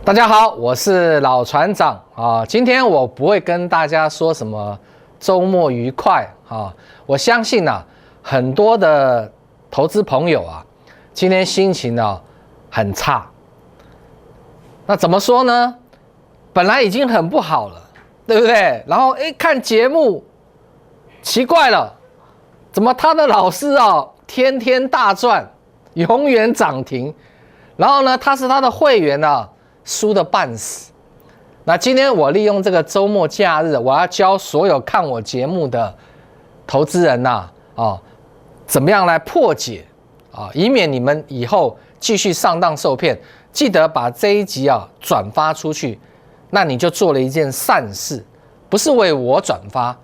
大家好，我是老船长啊。今天我不会跟大家说什么周末愉快啊。我相信啊，很多的投资朋友啊，今天心情啊很差。那怎么说呢？本来已经很不好了，对不对？然后看节目，奇怪了，怎么他的老师啊天天大赚，永远涨停，然后呢，他是他的会员啊。输得半死。那今天我利用这个周末假日，我要教所有看我节目的投资人呐，怎么样来破解啊，以免你们以后继续上当受骗。记得把这一集啊转发出去，那你就做了一件善事，不是为我转发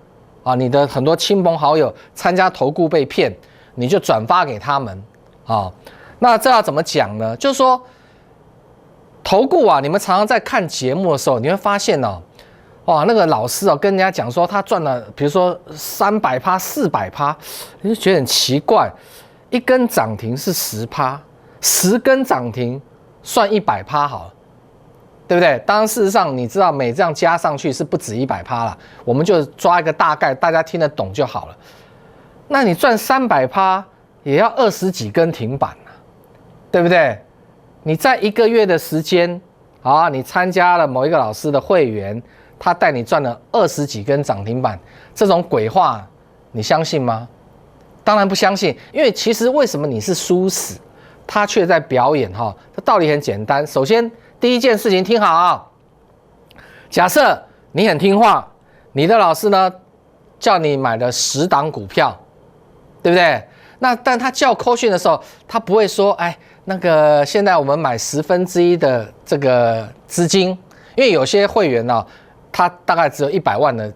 啊，你的很多亲朋好友参加投顾被骗，你就转发给他们啊。那这要怎么讲呢？就是说。投顾啊，你们常常在看节目的时候，你会发现哦，哇，那个老师哦跟人家讲说他赚了，比如说300%、400%，你就觉得很奇怪，一根涨停是10%，10根涨停算100%好了，对不对？当然事实上你知道每这样加上去是不止100%啦，我们就抓一个大概，大家听得懂就好了。那你赚300%也要20几根停板啊，对不对？你在1个月的时间啊，你参加了某一个老师的会员，他带你赚了20几根涨停板，这种鬼话你相信吗？当然不相信，因为其实为什么你是输死，他却在表演哈？这道理很简单。首先第一件事情听好啊，假设你很听话，你的老师呢叫你买了10档股票，对不对？那但他叫扣讯的时候，他不会说，那个现在我们买1/10的这个资金，因为有些会员呢，他大概只有100万的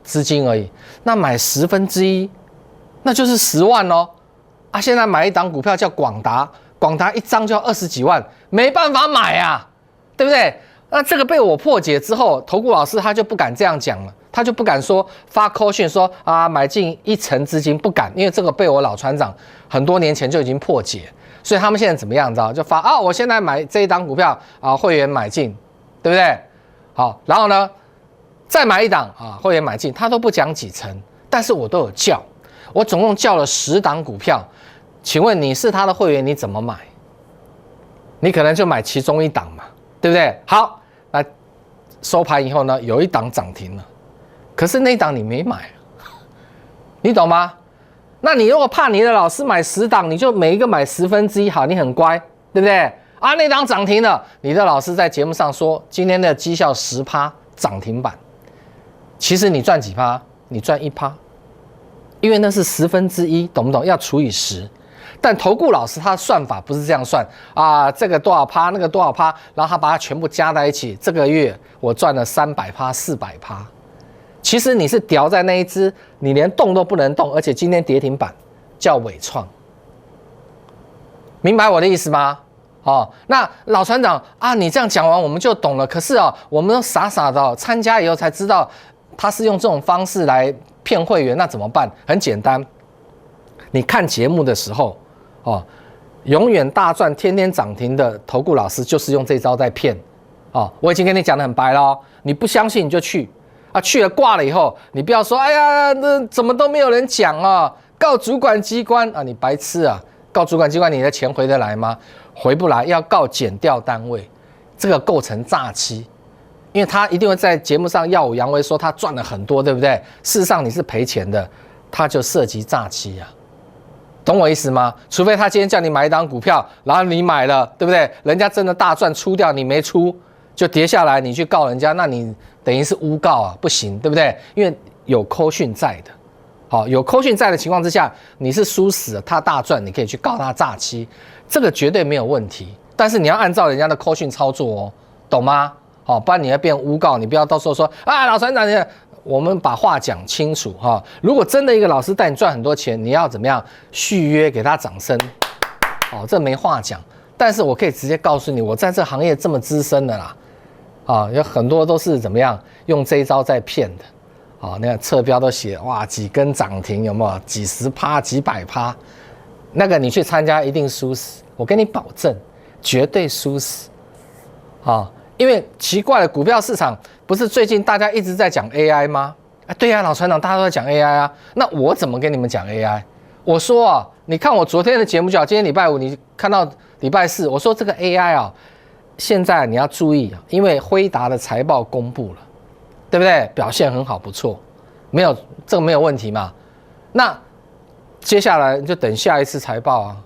资金而已，那买1/10，那就是10万哦。啊，现在买一档股票叫广达，广达一张就要20几万，没办法买啊，对不对？那这个被我破解之后，投顾老师他就不敢这样讲了。他就不敢说发扣讯说啊买进1成资金，不敢，因为这个被我老船长很多年前就已经破解，所以他们现在怎么样？你知道？就发啊，我现在买这一档股票啊，会员买进，对不对？好，然后呢，再买一档啊，会员买进，他都不讲几成，但是我都有叫，我总共叫了10档股票，请问你是他的会员，你怎么买？你可能就买其中一档嘛，对不对？好，那收盘以后呢，有一档涨停了。可是那档你没买，你懂吗？那你如果怕你的老师买10档，你就每一个买1/10好，你很乖，对不对？啊，那档涨停了，你的老师在节目上说今天的绩效10%涨停板，其实你赚几%？你赚1%，因为那是1/10，懂不懂？要除以10。但投顾老师他的算法不是这样算啊，这个多少%，那个多少%，然后他把它全部加在一起，这个月我赚了300%、400%。其实你是掉在那一只，你连动都不能动，而且今天跌停板叫伟创，明白我的意思吗？哦，那老船长啊，你这样讲完我们就懂了。可是啊，我们都傻傻的参加以后才知道，他是用这种方式来骗会员，那怎么办？很简单，你看节目的时候，哦，永远大赚、天天涨停的投顾老师就是用这招在骗。哦，我已经跟你讲得很白了哦，你不相信你就去。啊，去了挂了以后，你不要说，哎呀，那怎么都没有人讲啊？告主管机关啊，你白痴啊！告主管机关，你的钱回得来吗？回不来，要告检调单位，这个构成诈欺，因为他一定会在节目上耀武扬威说他赚了很多，对不对？事实上你是赔钱的，他就涉及诈欺啊，懂我意思吗？除非他今天叫你买一档股票，然后你买了，对不对？人家真的大赚出掉，你没出。就跌下来，你去告人家，那你等于是诬告啊，不行，对不对？因为有扣讯在的，好，有扣讯在的情况之下，你是输死了，他大赚，你可以去告他诈欺，这个绝对没有问题。但是你要按照人家的扣讯操作哦，懂吗？好，不然你要变诬告，你不要到时候说啊，老船长，我们把话讲清楚哈。如果真的一个老师带你赚很多钱，你要怎么样续约给他掌声？哦，这没话讲。但是我可以直接告诉你，我在这行业这么资深的啦。啊，有很多都是怎么样用这一招在骗的，啊，那个侧标都写哇几根涨停，有没有几10%、几100%？那个你去参加一定输死，我跟你保证，绝对输死。啊，因为奇怪的股票市场不是最近大家一直在讲 AI 吗？对呀，老船长，大家都在讲 AI 啊。那我怎么跟你们讲 AI？ 我说啊，你看我昨天的节目就今天礼拜五，你看到礼拜四，我说这个 AI 啊，现在你要注意啊，因为辉达的财报公布了，对不对？表现很好，不错，没有这个没有问题嘛。那接下来就等下一次财报啊。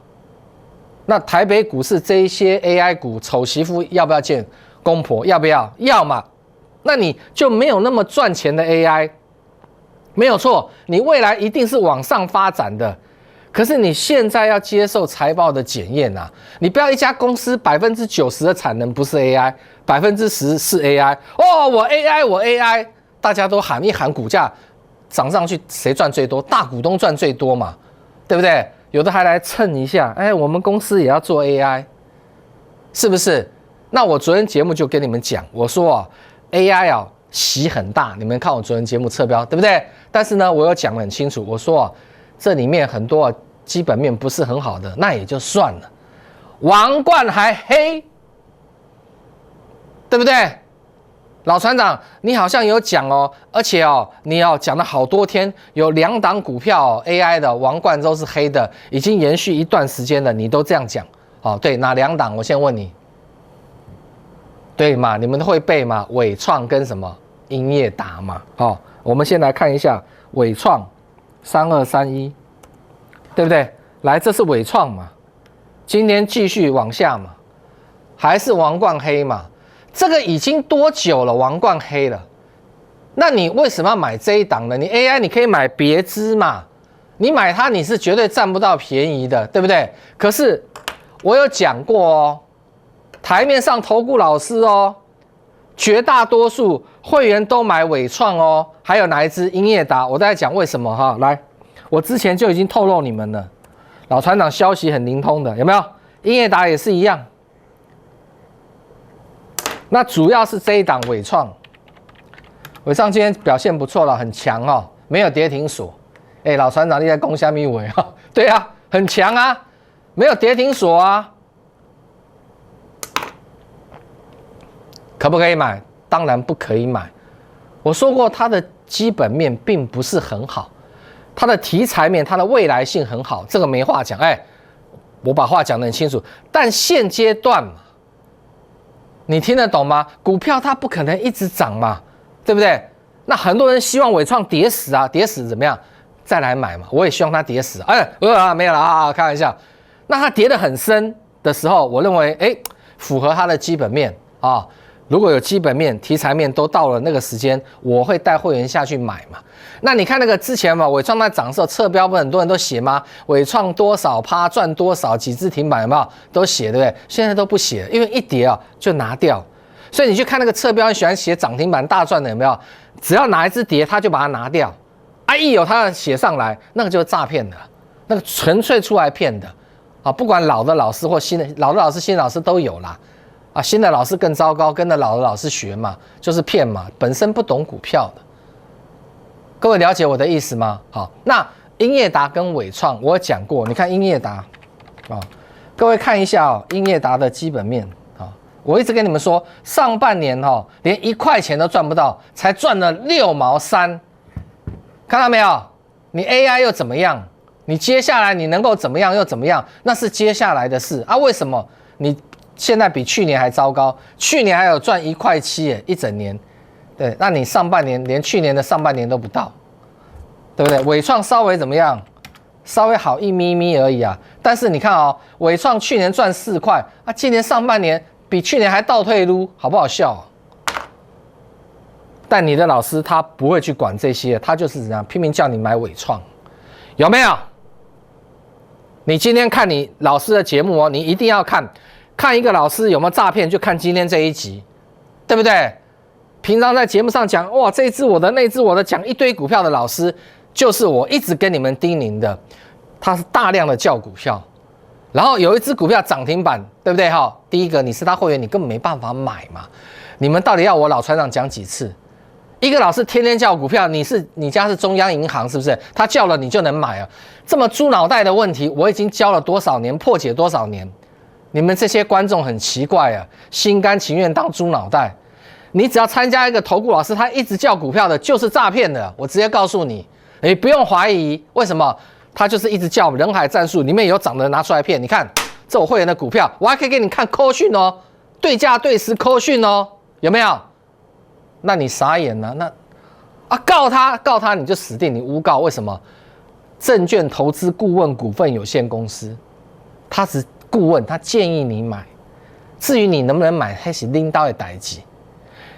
那台北股市这一些 AI 股，丑媳妇要不要见公婆？要不要？要嘛。那你就没有那么赚钱的 AI， 没有错，你未来一定是往上发展的。可是你现在要接受财报的检验啊！你不要一家公司90%的产能不是 AI，10%是 AI。哦，我 AI，大家都喊一喊，股价涨上去，谁赚最多？大股东赚最多嘛，对不对？有的还来蹭一下，我们公司也要做 AI， 是不是？那我昨天节目就跟你们讲，我说AI 啊息很大，你们看我昨天节目测标，对不对？但是呢，我有讲得很清楚，我说这里面很多基本面不是很好的，那也就算了，王冠还黑，对不对？老船长，你好像有讲哦，而且你讲了好多天，有2档股票AI 的王冠都是黑的，已经延续一段时间了，你都这样讲对，哪2档？我先问你，对嘛？你们会背吗？伟创跟什么英业达嘛？我们先来看一下伟创3231，对不对？来，这是伟创嘛，今天继续往下嘛，还是王冠黑嘛？这个已经多久了？王冠黑了，那你为什么要买这一档呢？你 AI 你可以买别支嘛，你买它你是绝对占不到便宜的，对不对？可是我有讲过台面上投顾老师绝大多数会员都买伟创还有哪一支英业达？我再讲为什么来，我之前就已经透露你们了，老船长消息很灵通的，有没有？英业达也是一样。那主要是这一档伟创今天表现不错了，很强没有跌停锁。老船长你在攻虾米伟对啊，很强啊，没有跌停锁啊，可不可以买？当然不可以买。我说过它的基本面并不是很好，它的题材面、它的未来性很好，这个没话讲。我把话讲得很清楚，但现阶段嘛。你听得懂吗？股票它不可能一直涨嘛，对不对？那很多人希望伟创跌死啊，跌死怎么样？再来买嘛。我也希望它跌死。没有了开玩笑。那它跌得很深的时候，我认为符合它的基本面如果有基本面、题材面都到了那个时间，我会带会员下去买嘛。那你看那个之前嘛，伟创在涨的时候，侧标不是很多人都写吗？伟创多少趴赚多少，几只停板有没有？都写对不对？现在都不写了，因为一跌就拿掉。所以你去看那个侧标，你喜欢写涨停板大赚的有没有？只要哪一只跌，他就把它拿掉。一有他写上来，那个就是诈骗的，那个纯粹出来骗的不管老的老师或新的老的老师、新的老师都有啦。新的老师更糟糕，跟着老的老师学嘛，就是骗嘛，本身不懂股票的。各位了解我的意思吗？好，那英业达跟伟创我有讲过，你看英业达各位看一下英业达的基本面我一直跟你们说，上半年连1块钱都赚不到，才赚了6毛3，看到没有？你 AI 又怎么样？你接下来你能够怎么样又怎么样？那是接下来的事为什么你现在比去年还糟糕？去年还有赚1块7一整年，对，那你上半年连去年的上半年都不到，对不对？伟创稍微怎么样？稍微好1咪咪而已啊。但是你看伟创去年赚4块今年上半年比去年还倒退撸，好不好笑但你的老师他不会去管这些，他就是怎样拼命叫你买伟创，有没有？你今天看你老师的节目你一定要看一个老师有没有诈骗，就看今天这一集，对不对？平常在节目上讲这一支我的那一支我的，讲一堆股票的老师，就是我一直跟你们叮咛的，他是大量的叫股票，然后有一只股票涨停板，对不对第一个你是他会员，你根本没办法买嘛。你们到底要我老船长讲几次？一个老师天天叫股票，你家是中央银行是不是？他叫了你就能买这么猪脑袋的问题，我已经教了多少年，破解多少年？你们这些观众很奇怪啊，心甘情愿当猪脑袋。你只要参加一个投顾老师，他一直叫股票的，就是诈骗的。我直接告诉你，你不用怀疑，为什么？他就是一直叫人海战术，里面有涨的拿出来骗。你看，这我会员的股票，我还可以给你看扣讯哦，对价对时扣讯哦，有没有？那你傻眼了，那告他你就死定，你诬告。为什么？证券投资顾问股份有限公司，他是顾问，他建议你买，至于你能不能买，还是拎刀的代志。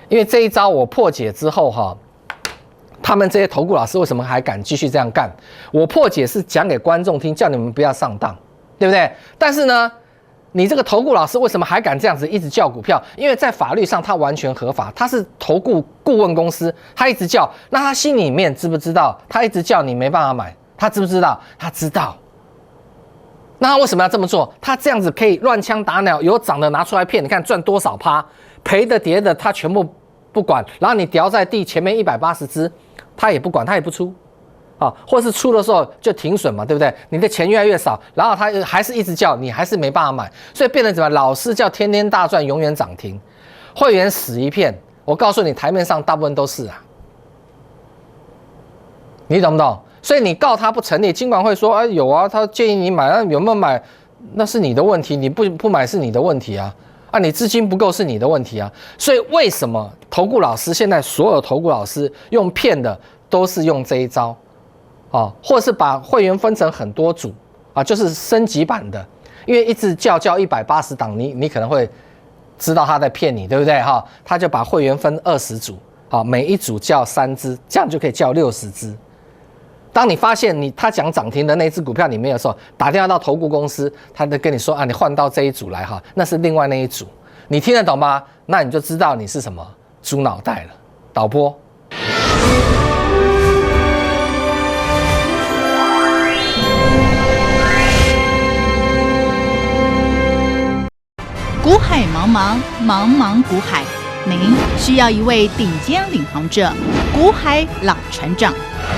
因为这一招我破解之后哈，他们这些投顾老师为什么还敢继续这样干？我破解是讲给观众听，叫你们不要上当，对不对？但是呢，你这个投顾老师为什么还敢这样子一直叫股票？因为在法律上他完全合法，他是投顾顾问公司，他一直叫，那他心里面知不知道？他一直叫你没办法买，他知不知道？他知道。那他为什么要这么做？他这样子可以乱枪打鸟，有涨的拿出来骗，你看赚多少趴，赔的跌的他全部不管，然后你掉在地前面180只，他也不管，他也不出，或是出的时候就停损嘛，对不对？你的钱越来越少，然后他还是一直叫，你还是没办法买，所以变成怎么？老师叫天天大赚，永远涨停，会员死一片。我告诉你，台面上大部分都是啊，你懂不懂？所以你告他不成立，金管会说有啊，他建议你买，有没有买那是你的问题，你不买是你的问题啊。你资金不够是你的问题啊。所以为什么投顾老师现在所有投顾老师用骗的都是用这一招或是把会员分成很多组就是升级版的，因为一直叫180档，你可能会知道他在骗你，对不对他就把会员分20组每一组叫3只，这样就可以叫60只。当你发现他讲涨停的那只股票你没有的时候，打电话到投顾公司，他就跟你说你换到这一组来那是另外那一组，你听得懂吗？那你就知道你是什么猪脑袋了。导播，股海茫茫，茫茫股海，您需要一位顶尖领航者，股海老船长。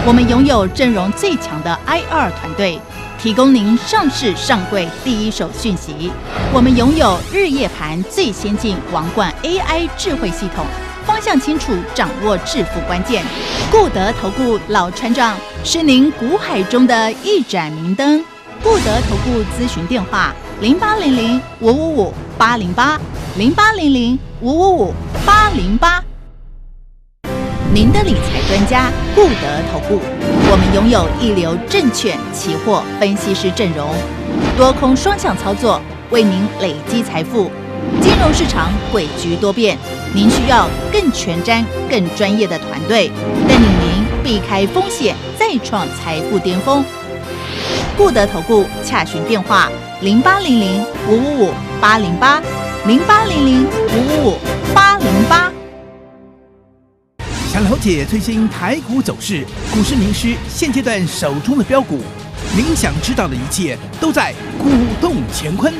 我们拥有阵容最强的 IR 团队，提供您上市上柜第一手讯息。我们拥有日夜盘最先进王冠 AI 智慧系统，方向清楚，掌握致富关键。固德投顾老船长是您股海中的一盏明灯。固德投顾咨询电话：0800-555-808，0800-555-808。您的理财专家固德投顾，我们拥有一流证券期货分析师阵容，多空双向操作，为您累积财富。金融市场诡谲多变，您需要更全瞻、更专业的团队，带领您避开风险，再创财富巅峰。固德投顾洽询电话：0800-555-808，0800-555-808。想了解最新台股走势，股市名师现阶段手中的标股，您想知道的一切都在股动乾坤。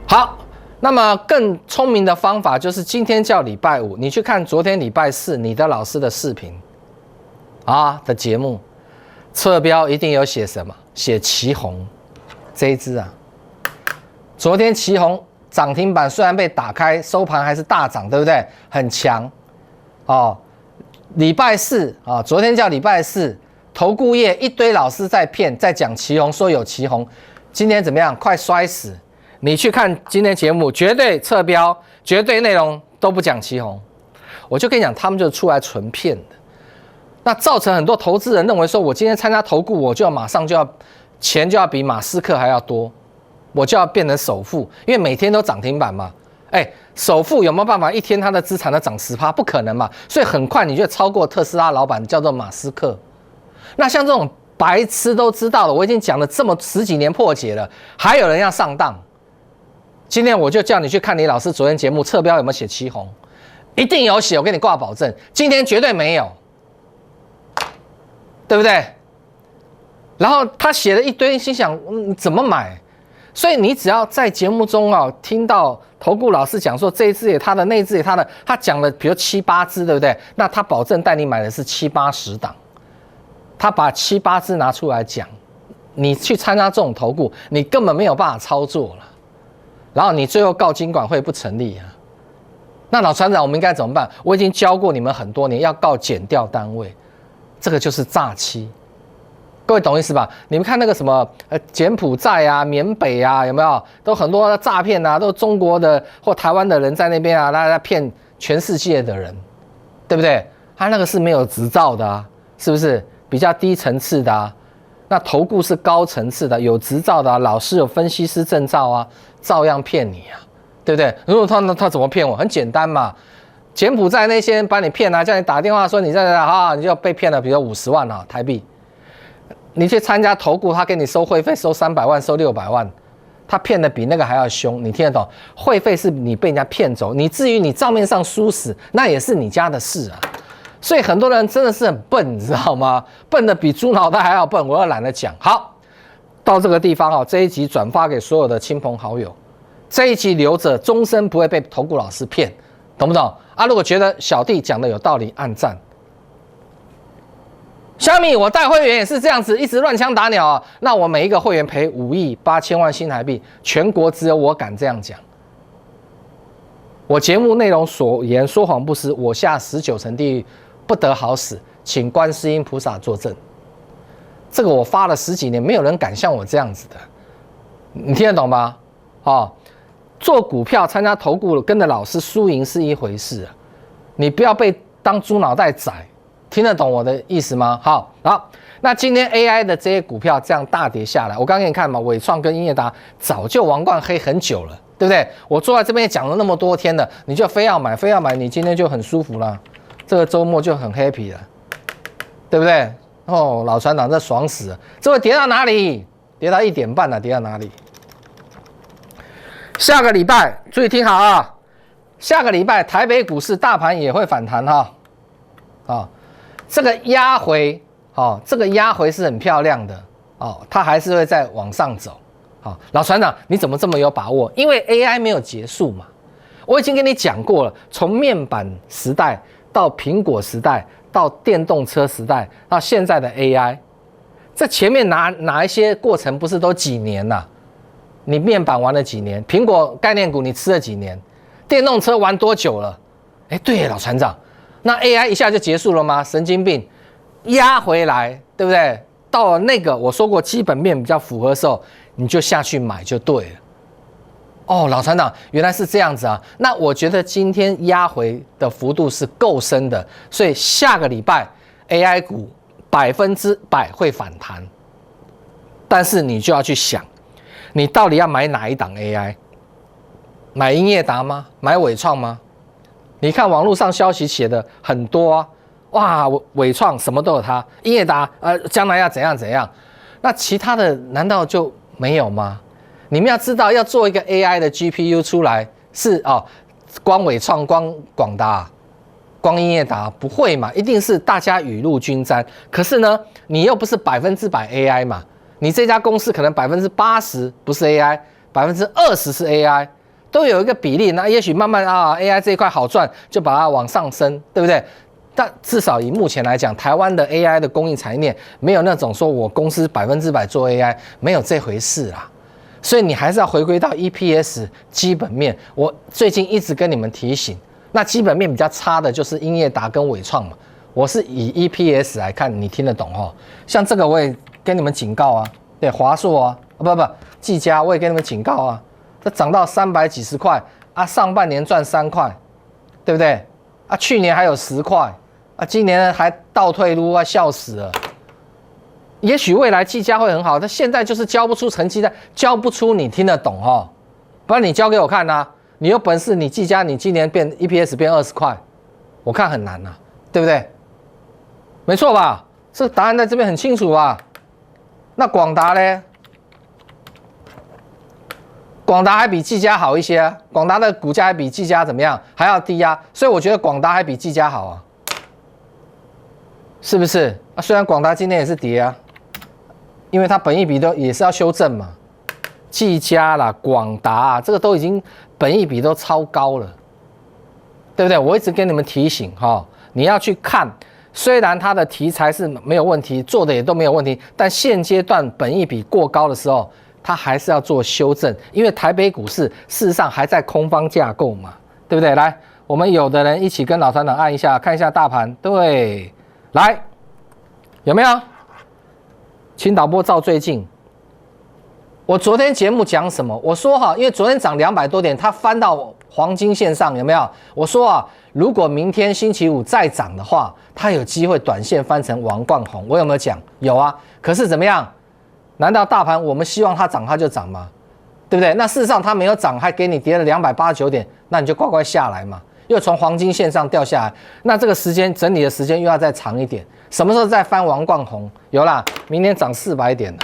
好，那么更聪明的方法就是今天叫礼拜五，你去看昨天礼拜四你的老师的视频的节目。侧标一定有写什么？写旗红这一支昨天旗红涨停板虽然被打开，收盘还是大涨，对不对？很强礼拜四昨天叫礼拜四，投顾业一堆老师在骗，在讲旗红，说有旗红，今天怎么样？快摔死！你去看今天节目，绝对侧标，绝对内容都不讲旗红。我就跟你讲，他们就是出来纯骗的。那造成很多投资人认为说，我今天参加投顾，我就要马上钱就要比马斯克还要多，我就要变成首富，因为每天都涨停板嘛。首富有没有办法一天他的资产都涨10%？不可能嘛，所以很快你就超过特斯拉老板叫做马斯克。那像这种白痴都知道了，我已经讲了这么10几年破解了，还有人要上当。今天我就叫你去看你老师昨天节目侧标有没有写旗红，一定有写，我给你挂保证。今天绝对没有。对不对？然后他写了一堆，心想你怎么买？所以你只要在节目中听到投顾老师讲说这一只也他的，那一只也他的，他讲了比如7、8只，对不对？那他保证带你买的是7、80档，他把7、8只拿出来讲，你去参加这种投顾，你根本没有办法操作了，然后你最后告金管会不成立啊。那老船长，我们应该怎么办？我已经教过你们很多年，要告检调单位，这个就是诈欺。各位懂意思吧？你们看那个什么柬埔寨啊、缅北啊，有没有？都很多诈骗啊，都中国的或台湾的人在那边啊，他骗全世界的人，对不对？他那个是没有执照的啊，是不是？比较低层次的啊。那投顾是高层次的，有执照的啊，老师有分析师证照啊，照样骗你啊，对不对？如果他怎么骗我？很简单嘛，柬埔寨那些人把你骗啊，叫你打电话说你在你就被骗了，比如50万啊台币。你去参加投顾，他给你收会费，收300万，收600万，他骗的比那个还要凶，你听得懂？会费是你被人家骗走，你至于你账面上输死，那也是你家的事啊。所以很多人真的是很笨，你知道吗？笨的比猪脑袋还要笨，我又懒得讲。好，到这个地方这一集转发给所有的亲朋好友，这一集留着，终身不会被投顾老师骗，懂不懂？啊，如果觉得小弟讲的有道理，按赞。小米，我带会员也是这样子，一直乱枪打鸟啊。那我每一个会员赔5亿8千万新台币，全国只有我敢这样讲。我节目内容所言说谎不实，我下19层地狱不得好死，请观世音菩萨作证。这个我发了10几年，没有人敢像我这样子的，你听得懂吗？做股票参加投顾跟着老师输赢是一回事啊，你不要被当猪脑袋宰。听得懂我的意思吗？好，那今天 AI 的这些股票这样大跌下来，我刚给你看嘛，伟创跟英业达早就王冠黑很久了，对不对？我坐在这边也讲了那么多天了，你就非要买，你今天就很舒服了，这个周末就很 happy 了，对不对？老船长这爽死了，这会跌到哪里？跌到1点半了，跌到哪里？下个礼拜注意听好啊，下个礼拜台北股市大盘也会反弹这个压回，这个压回是很漂亮的它还是会再往上走。老船长，你怎么这么有把握？因为 AI 没有结束嘛，我已经跟你讲过了，从面板时代到苹果时代，到电动车时代，到现在的 AI， 这前面哪一些过程不是都几年啊？你面板玩了几年？苹果概念股你吃了几年？电动车玩多久了？对，老船长。那 AI 一下就结束了吗？神经病，压回来，对不对？到了那个我说过基本面比较符合的时候，你就下去买就对了。老船长原来是这样子啊。那我觉得今天压回的幅度是够深的，所以下个礼拜 AI 股100%会反弹。但是你就要去想，你到底要买哪一档 AI？ 买英业达吗？买伟创吗？你看网络上消息写的很多啊，哇，伟创什么都有它，英业达将来要怎样怎样，那其他的难道就没有吗？你们要知道，要做一个 AI 的 GPU 出来是光伟创、光广达、光英业达不会嘛，一定是大家雨露均沾。可是呢，你又不是100% AI 嘛，你这家公司可能80%不是 AI，20% 是 AI。都有一个比例，那也许慢慢AI 这一块好赚，就把它往上升，对不对？但至少以目前来讲，台湾的 AI 的供应产业链没有那种说我公司100%做 AI， 没有这回事啦。所以你还是要回归到 EPS 基本面。我最近一直跟你们提醒，那基本面比较差的就是英业达跟伟创嘛。我是以 EPS 来看，你听得懂像这个我也跟你们警告啊，对，华硕技嘉我也跟你们警告啊。这涨到300几十块上半年赚3块，对不对去年还有10块今年还倒退撸笑死了。也许未来技嘉会很好，但现在就是交不出成绩单，交不出你听得懂不然你交给我看你有本事你技嘉你今年变 EPS 变20块，我看很难对不对？没错吧？这答案在这边很清楚吧？那广达呢？广达还比技嘉好一些广达的股价还比技嘉怎么样？还要低所以我觉得广达还比技嘉好是不是虽然广达今天也是跌因为它本益比都也是要修正嘛。技嘉啦、广达啊，这个都已经本益比都超高了，对不对？我一直跟你们提醒哈，你要去看，虽然它的题材是没有问题，做的也都没有问题，但现阶段本益比过高的时候，它还是要做修正，因为台北股市事实上还在空方架构嘛，对不对？来，我们有的人一起跟老团长按一下，看一下大盘，对，来，有没有？请导播照最近。我昨天节目讲什么？我说哈，因为昨天涨200多点，它翻到黄金线上，有没有？我说啊，如果明天星期五再涨的话，它有机会短线翻成王冠红。我有没有讲？有啊。可是怎么样？难道大盘我们希望它涨它就涨吗？对不对？那事实上它没有涨，还给你跌了289点，那你就乖乖下来嘛。又从黄金线上掉下来，那这个时间整理的时间又要再长一点。什么时候再翻王冠红？有啦，明天涨400点了。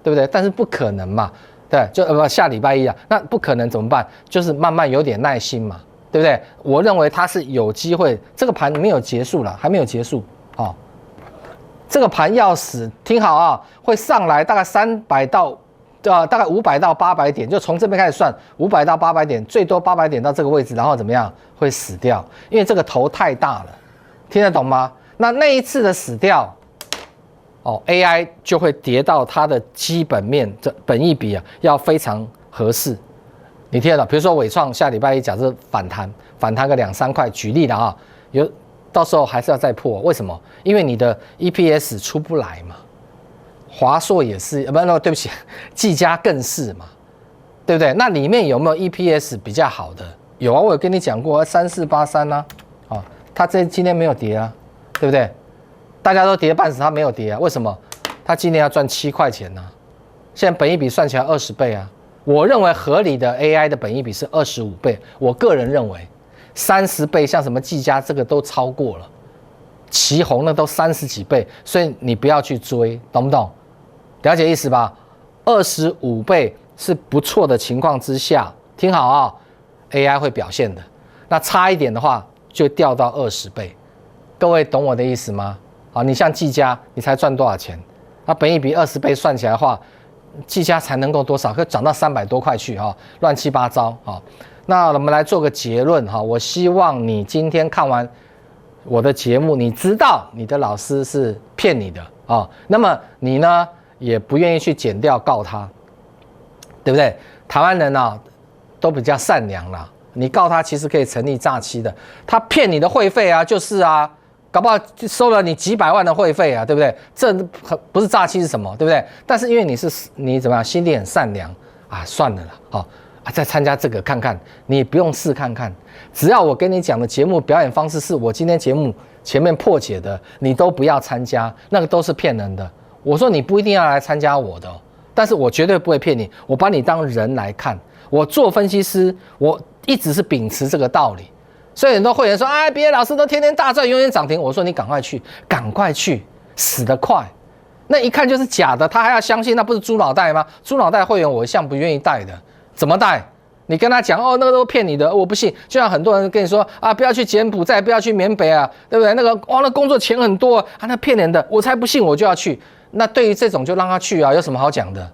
对不对？但是不可能嘛，对，就下礼拜一啊，那不可能怎么办？就是慢慢有点耐心嘛，对不对？我认为它是有机会，这个盘没有结束了，还没有结束哦。这个盘要死，听好啊，会上来大概300到大概500到800点，就从这边开始算，500到800点，最多800点到这个位置，然后怎么样？会死掉，因为这个头太大了，听得懂吗？那一次的死掉。AI 就会跌到它的基本面，这本益比啊要非常合适。你听得到？比如说伟创下礼拜一假设反弹个2-3块，举例的啊，到时候还是要再破。为什么？因为你的 EPS 出不来嘛。华硕也是，对不起，技嘉更是嘛，对不对？那里面有没有 EPS 比较好的？有啊，我有跟你讲过3483啊，它今天没有跌啊，对不对？大家都跌半死，它没有跌啊？为什么？它今年要赚7块钱呢、啊？现在本益比算起来20倍啊！我认为合理的 AI 的本益比是25倍，我个人认为30倍，像什么技嘉这个都超过了，奇宏那都30几倍，所以你不要去追，懂不懂？了解意思吧？25倍是不错的情况之下，听好啊 ，AI 会表现的。那差一点的话，就掉到20倍。各位懂我的意思吗？啊，你像技嘉，你才赚多少钱？那本益比20倍算起来的话，技嘉才能够多少？可以涨到300多块去哈，乱七八糟啊。那我们来做个结论哈，我希望你今天看完我的节目，你知道你的老师是骗你的啊，那么你呢也不愿意去检调告他，对不对？台湾人啊都比较善良啦，你告他其实可以成立诈欺的，他骗你的会费啊，就是啊。搞不好收了你几百万的会费啊，对不对？这不是诈欺是什么，对不对？但是因为你怎么样，心地很善良啊，算了啦，好啊，再参加这个看看，你也不用试看看，只要我跟你讲的节目表演方式是我今天节目前面破解的，你都不要参加，那个都是骗人的。我说你不一定要来参加我的，但是我绝对不会骗你，我把你当人来看，我做分析师，我一直是秉持这个道理。所以很多会员说，哎，别的老师都天天大赚，永远涨停。我说你赶快去，死得快。那一看就是假的，他还要相信那不是猪脑袋吗？猪脑袋会员我一向不愿意带的，怎么带？你跟他讲哦，那个都骗你的，我不信。就像很多人跟你说啊，不要去柬埔寨，不要去缅北啊，对不对？那个哇，那工作钱很多啊，那骗人的，我才不信，我就要去。那对于这种就让他去啊，有什么好讲的？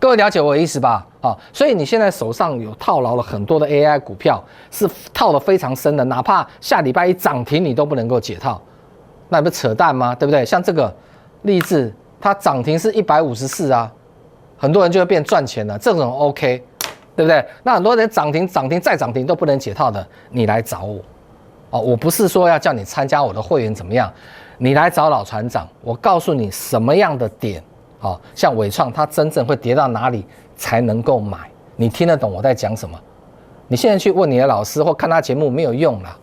各位了解我的意思吧？好，所以你现在手上有套牢了很多的 AI 股票，是套得非常深的，哪怕下礼拜一涨停你都不能够解套，那不是扯淡吗？对不对？像这个励志，它涨停是154啊，很多人就会变赚钱了，这种 OK， 对不对？那很多人涨停再涨停都不能解套的，你来找我哦，我不是说要叫你参加我的会员怎么样，你来找老船长，我告诉你什么样的点。好像伟创，它真正会跌到哪里才能够买？你听得懂我在讲什么？你现在去问你的老师或看他节目没有用啦，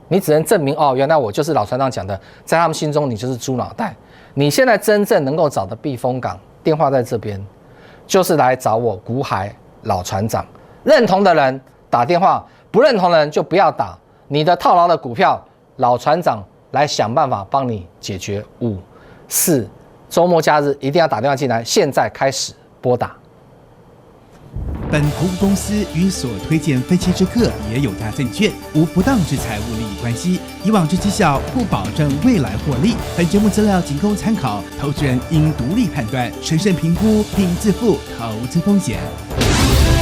你只能证明哦，原来我就是老船长讲的，在他们心中你就是猪脑袋。你现在真正能够找的避风港，电话在这边，就是来找我股海老船长。认同的人打电话，不认同的人就不要打。你的套牢的股票，老船长来想办法帮你解决。5、4。周末假日一定要打电话进来，现在开始拨打。本投顾公司与所推荐分期之客也有大证券无不当之财务利益关系，以往之绩效不保证未来获利。本节目资料仅供参考，投资人应独立判断、审慎评估并自负投资风险。见。